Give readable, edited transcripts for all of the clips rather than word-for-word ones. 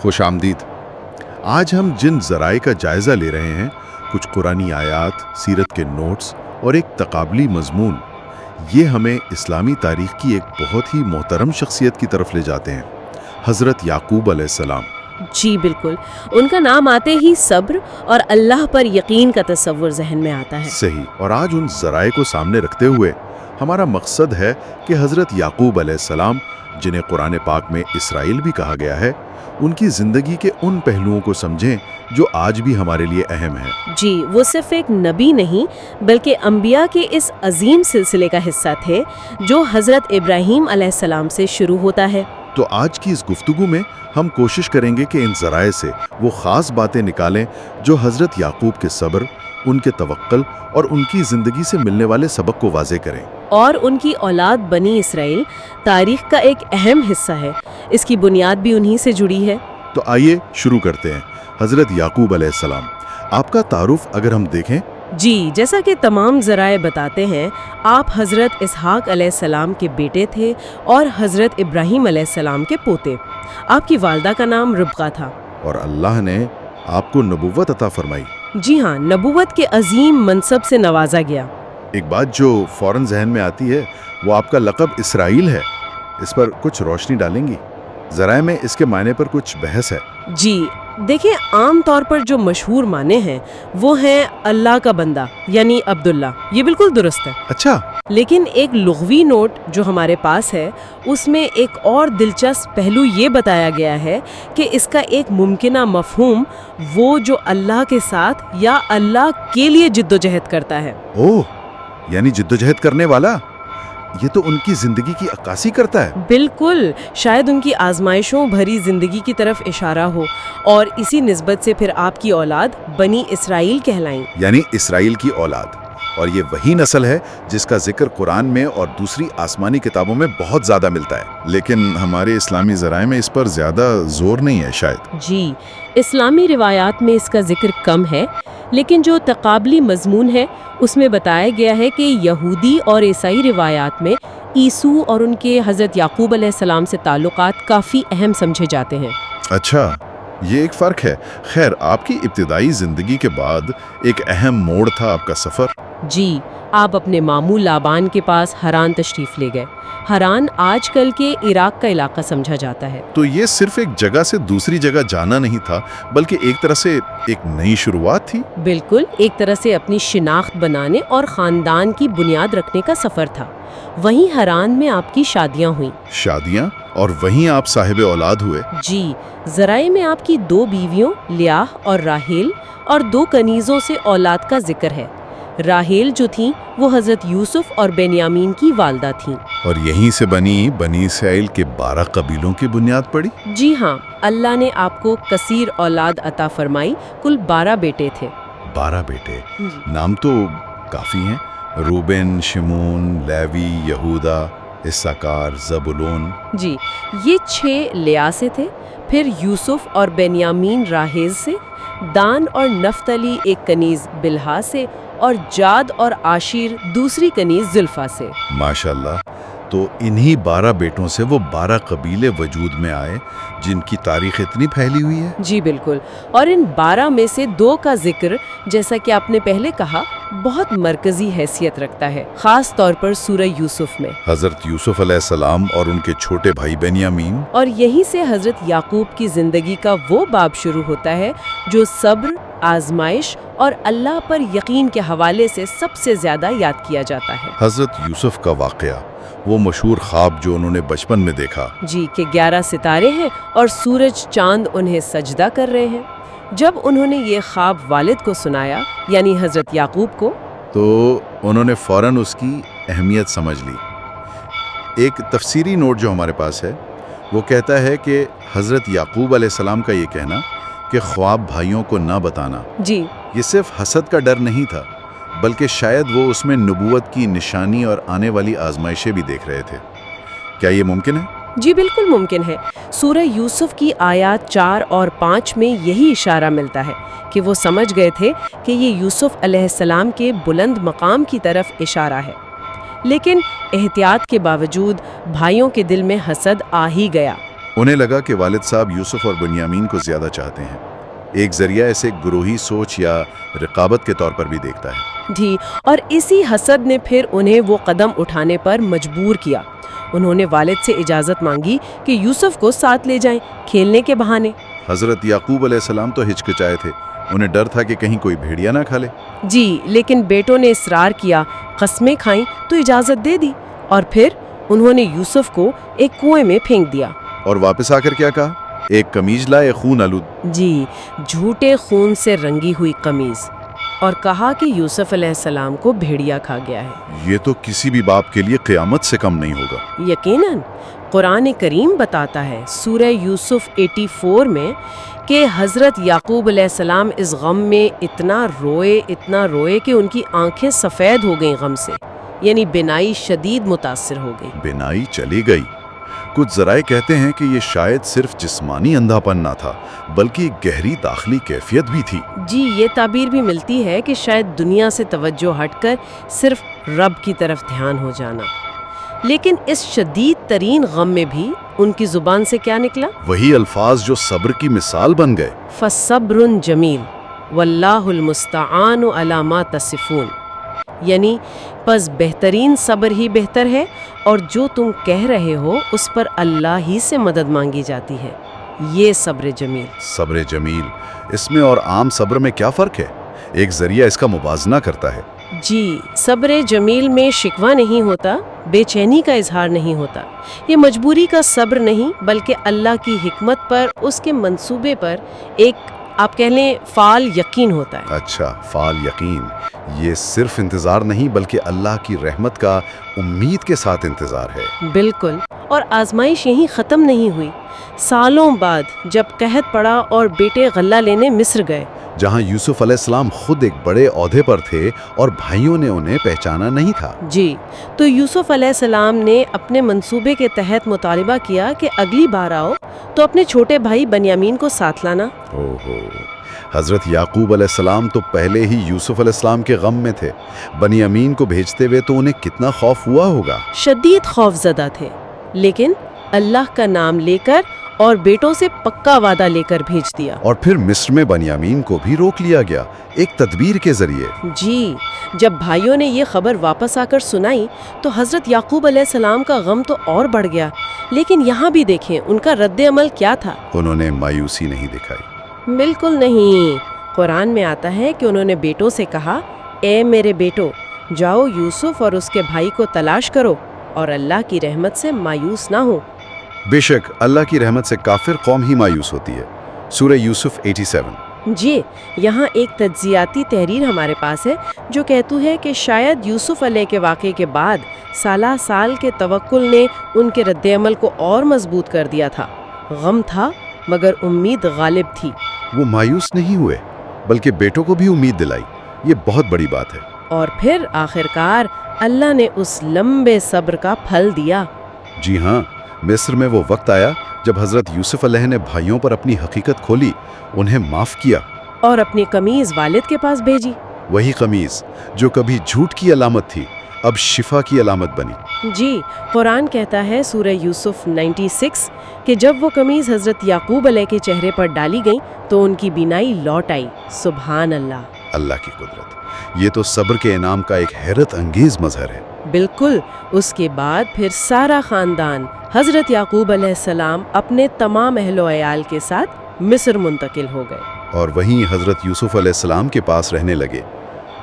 خوش آمدید۔ آج ہم جن ذرائع کا جائزہ لے رہے ہیں، کچھ قرآنی آیات، سیرت کے نوٹس اور ایک تقابلی مضمون، یہ ہمیں اسلامی تاریخ کی ایک بہت ہی محترم شخصیت کی طرف لے جاتے ہیں، حضرت یعقوب علیہ السلام۔ جی بالکل، ان کا نام آتے ہی صبر اور اللہ پر یقین کا تصور ذہن میں آتا ہے۔ صحیح، اور آج ان ذرائع کو سامنے رکھتے ہوئے ہمارا مقصد ہے کہ حضرت یعقوب علیہ السلام، جنہیں قرآن پاک میں اسرائیل بھی کہا گیا ہے، ان کی زندگی کے ان پہلوؤں کو سمجھیں جو آج بھی ہمارے لیے اہم ہیں۔ جی، وہ صرف ایک نبی نہیں بلکہ انبیاء کے اس عظیم سلسلے کا حصہ تھے جو حضرت ابراہیم علیہ السلام سے شروع ہوتا ہے۔ تو آج کی اس گفتگو میں ہم کوشش کریں گے کہ ان ذرائع سے وہ خاص باتیں نکالیں جو حضرت یعقوب کے صبر، ان کے توکل اور ان کی زندگی سے ملنے والے سبق کو واضح کریں۔ اور ان کی اولاد بنی اسرائیل تاریخ کا ایک اہم حصہ ہے، اس کی بنیاد بھی انہی سے جڑی ہے۔ تو آئیے شروع کرتے ہیں۔ حضرت یعقوب علیہ السلام، آپ کا تعارف اگر ہم دیکھیں۔ جی، جیسا کہ تمام ذرائع بتاتے ہیں، آپ حضرت اسحاق علیہ السلام کے بیٹے تھے اور حضرت ابراہیم علیہ السلام کے پوتے۔ آپ کی والدہ کا نام ربقہ تھا۔ اور اللہ نے آپ کو نبوت عطا فرمائی۔ جی ہاں، نبوت کے عظیم منصب سے نوازا گیا۔ ایک بات جو فوراً ذہن میں آتی ہے وہ آپ کا لقب اسرائیل ہے، اس پر کچھ روشنی ڈالیں گی؟ ذرائع میں اس کے معنی پر کچھ بحث ہے۔ جی دیکھیں، عام طور پر جو مشہور معنی ہیں وہ ہیں اللہ کا بندہ یعنی عبداللہ، یہ بالکل درست ہے۔ اچھا، لیکن ایک لغوی نوٹ جو ہمارے پاس ہے اس میں ایک اور دلچسپ پہلو یہ بتایا گیا ہے کہ اس کا ایک ممکنہ مفہوم وہ جو اللہ کے ساتھ یا اللہ کے لیے جدوجہد کرتا ہے۔ اوہ، یعنی جدوجہد کرنے والا، یہ تو ان کی زندگی کی عکاسی کرتا ہے۔ بالکل، شاید ان کی آزمائشوں بھری زندگی کی طرف اشارہ ہو، اور اسی نسبت سے پھر آپ کی اولاد بنی اسرائیل کہلائیں۔ یعنی اسرائیل کی اولاد، اور یہ وہی نسل ہے جس کا ذکر قرآن میں اور دوسری آسمانی کتابوں میں بہت زیادہ ملتا ہے، لیکن ہمارے اسلامی ذرائع میں اس پر زیادہ زور نہیں ہے شاید۔ جی، اسلامی روایات میں اس کا ذکر کم ہے، لیکن جو تقابلی مضمون ہے اس میں بتایا گیا ہے کہ یہودی اور عیسائی روایات میں عیسو اور ان کے حضرت یعقوب علیہ السلام سے تعلقات کافی اہم سمجھے جاتے ہیں۔ اچھا، یہ ایک فرق ہے۔ خیر، آپ کی ابتدائی زندگی کے بعد ایک اہم موڑ تھا آپ کا سفر۔ جی، آپ اپنے ماموں لابان کے پاس ہران تشریف لے گئے۔ ہران آج کل کے عراق کا علاقہ سمجھا جاتا ہے۔ تو یہ صرف ایک جگہ سے دوسری جگہ جانا نہیں تھا، بلکہ ایک طرح سے ایک نئی شروعات تھی۔ بالکل، ایک طرح سے اپنی شناخت بنانے اور خاندان کی بنیاد رکھنے کا سفر تھا۔ وہیں ہران میں آپ کی شادیاں ہوئیں۔ شادیاں؟ اور وہیں آپ صاحب اولاد ہوئے؟ جی، ذرائع میں آپ کی 2 بیویوں لیاہ اور راہیل اور 2 کنیزوں سے اولاد کا ذکر ہے۔ راہیل جو تھیں وہ حضرت یوسف اور بنیامین کی والدہ تھیں۔ اور یہیں سے بنی اسرائیل کے 12 قبیلوں کی بنیاد پڑی؟ جی ہاں، اللہ نے آپ کو کثیر اولاد عطا فرمائی، کل 12 بیٹے تھے۔ 12 بیٹے، نام تو کافی ہیں، روبن، شمون، لیوی، یہودا، اسحاق، زبولون۔ جی، یہ 6 لیا سے تھے، پھر یوسف اور بنیامین راہیل سے، دان اور نفتلی ایک کنیز بلہا سے، اور جاد اور عاشیر دوسری کنیز زلفا سے۔ ماشاءاللہ، تو انہی 12 بیٹوں سے وہ 12 قبیلے وجود میں آئے جن کی تاریخ اتنی پھیلی ہوئی ہے۔ جی بالکل، اور ان 12 میں سے 2 کا ذکر، جیسا کہ آپ نے پہلے کہا، بہت مرکزی حیثیت رکھتا ہے، خاص طور پر سورہ یوسف میں۔ حضرت یوسف علیہ السلام اور ان کے چھوٹے بھائی بنیامین۔ اور یہیں سے حضرت یعقوب کی زندگی کا وہ باب شروع ہوتا ہے جو صبر، آزمائش اور اللہ پر یقین کے حوالے سے سب سے زیادہ یاد کیا جاتا ہے۔ حضرت یوسف کا واقعہ، وہ مشہور خواب جو انہوں نے بچپن میں دیکھا۔ جی، کہ 11 ستارے ہیں اور سورج چاند انہیں سجدہ کر رہے ہیں۔ جب انہوں نے یہ خواب والد کو سنایا، یعنی حضرت یعقوب کو، تو انہوں نے فوراً اس کی اہمیت سمجھ لی۔ ایک تفسیری نوٹ جو ہمارے پاس ہے وہ کہتا ہے کہ حضرت یعقوب علیہ السلام کا یہ کہنا کہ خواب بھائیوں کو نہ بتانا، جی، یہ صرف حسد کا ڈر نہیں تھا، بلکہ شاید وہ اس میں نبوت کی نشانی اور آنے والی آزمائشیں بھی دیکھ رہے تھے۔ کیا یہ ممکن ہے؟ جی بالکل ممکن ہے۔ سورہ یوسف کی آیات 4 اور 5 میں یہی اشارہ ملتا ہے کہ وہ سمجھ گئے تھے کہ یہ یوسف علیہ السلام کے بلند مقام کی طرف اشارہ ہے، لیکن احتیاط کے باوجود بھائیوں کے دل میں حسد آ ہی گیا۔ انہیں لگا کہ والد صاحب یوسف اور بنیامین کو زیادہ چاہتے ہیں۔ ایک ذریعہ اسے گروہی سوچ یا رقابت کے طور پر بھی دیکھتا ہے۔ جی، اور اسی حسد نے پھر انہیں وہ قدم اٹھانے پر مجبور کیا۔ انہوں نے والد سے اجازت مانگی کہ یوسف کو ساتھ لے جائیں کھیلنے کے بہانے۔ حضرت یعقوب علیہ السلام تو ہچکچائے تھے، انہیں ڈر تھا کہ کہیں کوئی بھیڑیا نہ کھا لے۔ جی، لیکن بیٹوں نے اصرار کیا، قسمیں کھائیں تو اجازت دے دی، اور پھر انہوں نے یوسف کو ایک کنویں میں پھینک دیا۔ اور واپس آ کر کیا کہا؟ ایک قمیض لائے خون آلود۔ جی، جھوٹے خون سے رنگی ہوئی قمیض، اور کہا کہ یوسف علیہ السلام کو بھیڑیا کھا گیا ہے۔ یہ تو کسی بھی باپ کے لیے قیامت سے کم نہیں ہوگا۔ یقیناً قرآن کریم بتاتا ہے سورہ یوسف 84 میں کہ حضرت یعقوب علیہ السلام اس غم میں اتنا روئے کہ ان کی آنکھیں سفید ہو گئیں غم سے، یعنی بینائی شدید متاثر ہو گئی۔ بینائی چلی گئی۔ کچھ ذرائع کہتے ہیں کہ یہ شاید صرف جسمانی اندھا پن نہ تھا، بلکہ ایک گہری داخلی کیفیت بھی تھی۔ جی، یہ تعبیر بھی ملتی ہے کہ شاید دنیا سے توجہ ہٹ کر صرف رب کی طرف دھیان ہو جانا۔ لیکن اس شدید ترین غم میں بھی ان کی زبان سے کیا نکلا؟ وہی الفاظ جو صبر کی مثال بن گئے۔ فَصَبْرٌ جَمِيلٌ وَاللَّهُ الْمُسْتَعَانُ عَلَى مَا تَصِفُونَ، یعنی پس بہترین صبر ہی بہتر ہے، اور جو تم کہہ رہے ہو اس پر اللہ ہی سے مدد مانگی جاتی ہے۔ یہ صبر جمیل۔ صبر جمیل، اس میں اور عام صبر میں کیا فرق ہے؟ ایک ذریعہ اس کا موازنہ کرتا ہے۔ جی، صبر جمیل میں شکوہ نہیں ہوتا، بے چینی کا اظہار نہیں ہوتا، یہ مجبوری کا صبر نہیں بلکہ اللہ کی حکمت پر، اس کے منصوبے پر ایک آپ کہہ لیں فعال یقین ہوتا ہے۔ اچھا، فعال یقین، یہ صرف انتظار نہیں بلکہ اللہ کی رحمت کا امید کے ساتھ انتظار ہے۔ بالکل، اور آزمائش یہیں ختم نہیں ہوئی۔ سالوں بعد جب قحط پڑا اور بیٹے غلہ لینے مصر گئے، جہاں یوسف علیہ السلام خود ایک بڑے عہدے پر تھے اور بھائیوں نے انہیں پہچانا نہیں تھا۔ جی، تو یوسف علیہ السلام نے اپنے منصوبے کے تحت مطالبہ کیا کہ اگلی بار آؤ تو اپنے چھوٹے بھائی بنیامین کو ساتھ لانا۔ اوہو، حضرت یعقوب علیہ السلام تو پہلے ہی یوسف علیہ السلام کے غم میں تھے، بنیامین کو بھیجتے ہوئے تو انہیں کتنا خوف ہوا ہوگا۔ شدید خوف زدہ تھے، لیکن اللہ کا نام لے کر اور بیٹوں سے پکا وعدہ لے کر بھیج دیا۔ اور پھر مصر میں بنیامین کو بھی روک لیا گیا، ایک تدبیر کے ذریعے۔ جی، جب بھائیوں نے یہ خبر واپس آ کر سنائی تو حضرت یعقوب علیہ السلام کا غم تو اور بڑھ گیا، لیکن یہاں بھی دیکھیں ان کا رد عمل کیا تھا۔ انہوں نے مایوسی نہیں دکھائی۔ بالکل نہیں، قرآن میں آتا ہے کہ انہوں نے بیٹوں سے کہا، اے میرے بیٹو، جاؤ یوسف اور اس کے بھائی کو تلاش کرو اور اللہ کی رحمت سے مایوس نہ ہو۔ بے شک اللہ کی رحمت سے کافر قوم ہی مایوس ہوتی ہے۔ سورہ یوسف 87۔ جی، یہاں ایک تجزیاتی تحریر ہمارے پاس ہے جو کہتی ہے کہ شاید یوسف علیہ کے واقعے کے بعد سالہ سال کے توکل نے ان کے رد عمل کو اور مضبوط کر دیا تھا۔ غم تھا مگر امید غالب تھی۔ وہ مایوس نہیں ہوئے بلکہ بیٹوں کو بھی امید دلائی، یہ بہت بڑی بات ہے۔ اور پھر آخرکار اللہ نے اس لمبے صبر کا پھل دیا۔ جی ہاں، مصر میں وہ وقت آیا جب حضرت یوسف علیہ نے بھائیوں پر اپنی حقیقت کھولی، انہیں معاف کیا اور اپنی قمیض والد کے پاس بھیجی۔ وہی قمیض جو کبھی جھوٹ کی علامت تھی اب شفا کی علامت بنی۔ جی، قرآن کہتا ہے سورہ یوسف 96 کہ جب وہ قمیض حضرت یعقوب علیہ کے چہرے پر ڈالی گئی تو ان کی بینائی لوٹ آئی۔ سبحان اللہ۔ اللہ کی قدرت، یہ تو صبر کے انعام کا ایک حیرت انگیز مظہر ہے۔ بالکل، اس کے بعد پھر سارا خاندان حضرت یعقوب علیہ السلام اپنے تمام اہل و عیال کے ساتھ مصر منتقل ہو گئے، اور وہیں حضرت یوسف علیہ السلام کے پاس رہنے لگے۔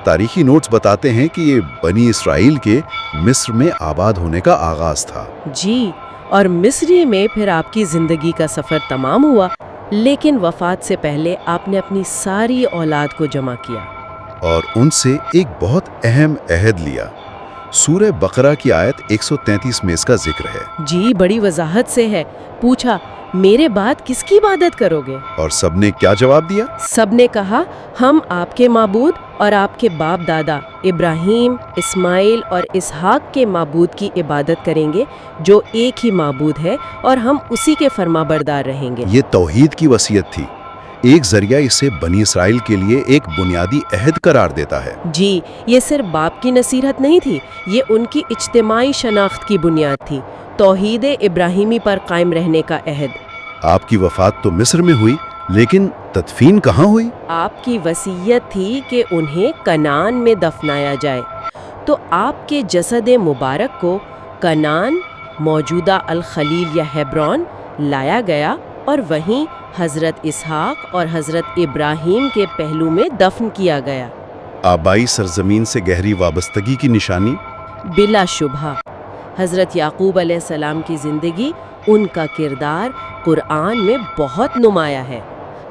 تاریخی نوٹس بتاتے ہیں کہ یہ بنی اسرائیل کے مصر میں آباد ہونے کا آغاز تھا۔ جی، اور مصری میں پھر آپ کی زندگی کا سفر تمام ہوا، لیکن وفات سے پہلے آپ نے اپنی ساری اولاد کو جمع کیا اور ان سے ایک بہت اہم عہد لیا۔ سورہ بقرہ کی آیت 133 میں اس کا ذکر ہے۔ جی، بڑی وضاحت سے ہے۔ پوچھا، میرے بعد کس کی عبادت کرو گے؟ اور سب نے کیا جواب دیا؟ سب نے کہا، ہم آپ کے معبود اور آپ کے باپ دادا ابراہیم، اسماعیل اور اسحاق کے معبود کی عبادت کریں گے جو ایک ہی معبود ہے، اور ہم اسی کے فرما بردار رہیں گے۔ یہ توحید کی وصیت تھی۔ ایک ذریعہ اسے بنی اسرائیل کے لیے ایک بنیادی عہد قرار دیتا ہے۔ جی، یہ صرف باپ کی نصیحت نہیں تھی، یہ ان کی اجتماعی شناخت کی بنیاد تھی، توحید ابراہیمی پر قائم رہنے کا عہد۔ آپ کی وفات تو مصر میں ہوئی، لیکن تدفین کہاں ہوئی؟ آپ کی وصیت تھی کہ انہیں کنعان میں دفنایا جائے، تو آپ کے جسد مبارک کو کنعان، موجودہ الخلیل یا ہیبرون، لایا گیا اور وہیں حضرت اسحاق اور حضرت ابراہیم کے پہلو میں دفن کیا گیا۔ آبائی سرزمین سے گہری وابستگی کی نشانی؟ بلا شبہ حضرت یعقوب علیہ السلام کی زندگی، ان کا کردار قرآن میں بہت نمایاں ہے۔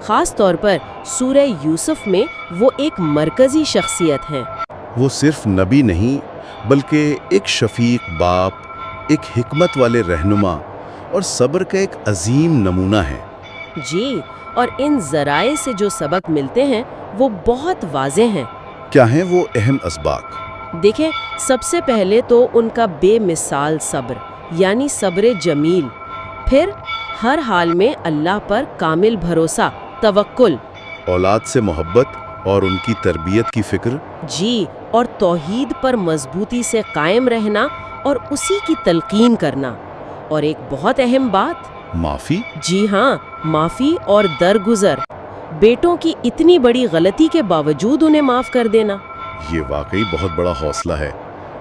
خاص طور پر سورہ یوسف میں وہ ایک مرکزی شخصیت ہیں۔ وہ صرف نبی نہیں بلکہ ایک شفیق باپ، ایک حکمت والے رہنما اور صبر کا ایک عظیم نمونہ ہے۔ جی، اور ان ذرائع سے جو سبق ملتے ہیں وہ بہت واضح ہیں۔ کیا ہیں وہ اہم اسباق؟ دیکھیں، سب سے پہلے تو ان کا بے مثال صبر، یعنی صبر جمیل، پھر ہر حال میں اللہ پر کامل بھروسہ، توکل، اولاد سے محبت اور ان کی تربیت کی فکر، جی، اور توحید پر مضبوطی سے قائم رہنا اور اسی کی تلقین کرنا، اور ایک بہت اہم بات، معافی۔ جی ہاں، معافی اور درگزر، بیٹوں کی اتنی بڑی غلطی کے باوجود انہیں معاف کر دینا۔ یہ واقعی بہت بڑا حوصلہ ہے۔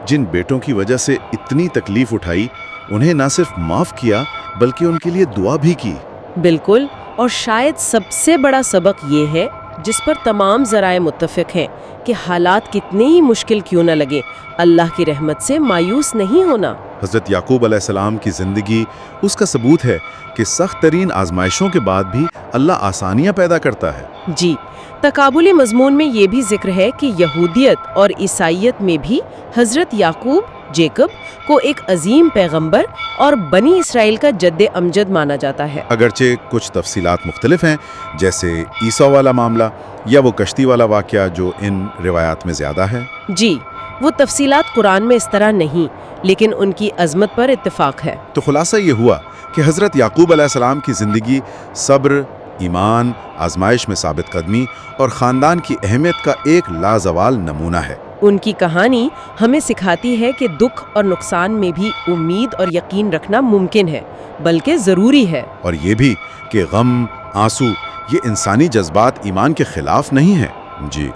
جن بیٹوں کی وجہ سے اتنی تکلیف اٹھائی، انہیں نہ صرف معاف کیا بلکہ ان کے لیے دعا بھی کی۔ بالکل، اور شاید سب سے بڑا سبق یہ ہے، جس پر تمام ذرائع متفق ہیں، کہ حالات کتنے ہی مشکل کیوں نہ لگے، اللہ کی رحمت سے مایوس نہیں ہونا۔ حضرت یعقوب علیہ السلام کی زندگی اس کا ثبوت ہے کہ سخت ترین آزمائشوں کے بعد بھی اللہ آسانیاں پیدا کرتا ہے۔ جی، تقابلی مضمون میں یہ بھی ذکر ہے کہ یہودیت اور عیسائیت میں بھی حضرت یعقوب، جیکب کو ایک عظیم پیغمبر اور بنی اسرائیل کا جد امجد مانا جاتا ہے۔ اگرچہ کچھ تفصیلات مختلف ہیں، جیسے عیسیٰ والا معاملہ یا وہ کشتی والا واقعہ جو ان روایات میں زیادہ ہے۔ جی، وہ تفصیلات قرآن میں اس طرح نہیں، لیکن ان کی عظمت پر اتفاق ہے۔ تو خلاصہ یہ ہوا کہ حضرت یعقوب علیہ السلام کی زندگی صبر، ایمان، آزمائش میں ثابت قدمی اور خاندان کی اہمیت کا ایک لازوال نمونہ ہے۔ ان کی کہانی ہمیں سکھاتی ہے کہ دکھ اور نقصان میں بھی امید اور یقین رکھنا ممکن ہے، بلکہ ضروری ہے۔ اور یہ بھی کہ غم، آنسو، یہ انسانی جذبات ایمان کے خلاف نہیں ہیں۔ جی،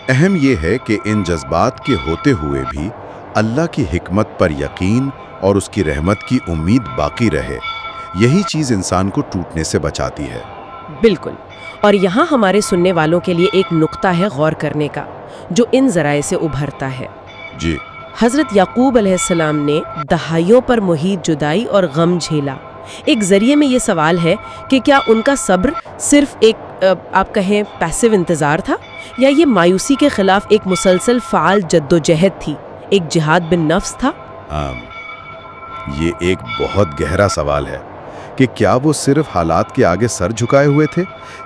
اہم یہ ہے کہ ان جذبات کے ہوتے ہوئے بھی اللہ کی حکمت پر یقین اور اس کی رحمت کی امید باقی رہے۔ یہی چیز انسان کو ٹوٹنے سے بچاتی ہے۔ بالکل، اور یہاں ہمارے سننے والوں کے لیے ایک نقطہ ہے غور کرنے کا، جو ان ذرائع سے ابھرتا ہے۔ جی، حضرت یعقوب علیہ السلام نے دہائیوں پر محیط جدائی اور غم جھیلا۔ ایک ذریعے میں یہ سوال ہے کہ کیا ان کا صبر صرف ایک آپ کہیں پیسو انتظار تھا، یا یہ مایوسی کے خلاف ایک مسلسل فعال جد و جہد تھی، ایک جہاد بن نفس تھا؟ یہ ایک بہت گہرا سوال ہے کہ کیا وہ صرف حالات کے آگے سر جھکائے ہوئے تھے،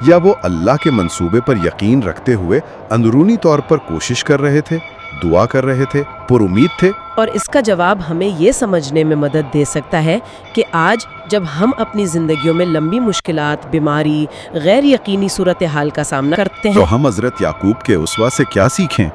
یا وہ اللہ کے منصوبے پر یقین رکھتے ہوئے اندرونی طور پر کوشش کر رہے تھے، دعا کر رہے تھے، پر امید تھے؟ اور اس کا جواب ہمیں یہ سمجھنے میں مدد دے سکتا ہے کہ آج جب ہم اپنی زندگیوں میں لمبی مشکلات، بیماری، غیر یقینی صورتحال کا سامنا کرتے ہیں، تو ہم حضرت یعقوب کے اسوہ سے کیا سیکھیں؟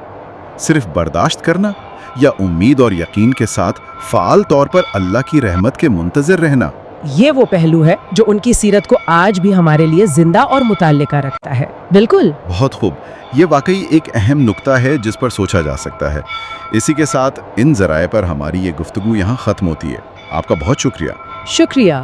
صرف برداشت کرنا، یا امید اور یقین کے ساتھ فعال طور پر اللہ کی رحمت کے منتظر رہنا؟ یہ وہ پہلو ہے جو ان کی سیرت کو آج بھی ہمارے لیے زندہ اور متعلقہ رکھتا ہے۔ بالکل، بہت خوب، یہ واقعی ایک اہم نقطہ ہے جس پر سوچا جا سکتا ہے۔ اسی کے ساتھ ان ذرائع پر ہماری یہ گفتگو یہاں ختم ہوتی ہے۔ آپ کا بہت شکریہ۔ شکریہ۔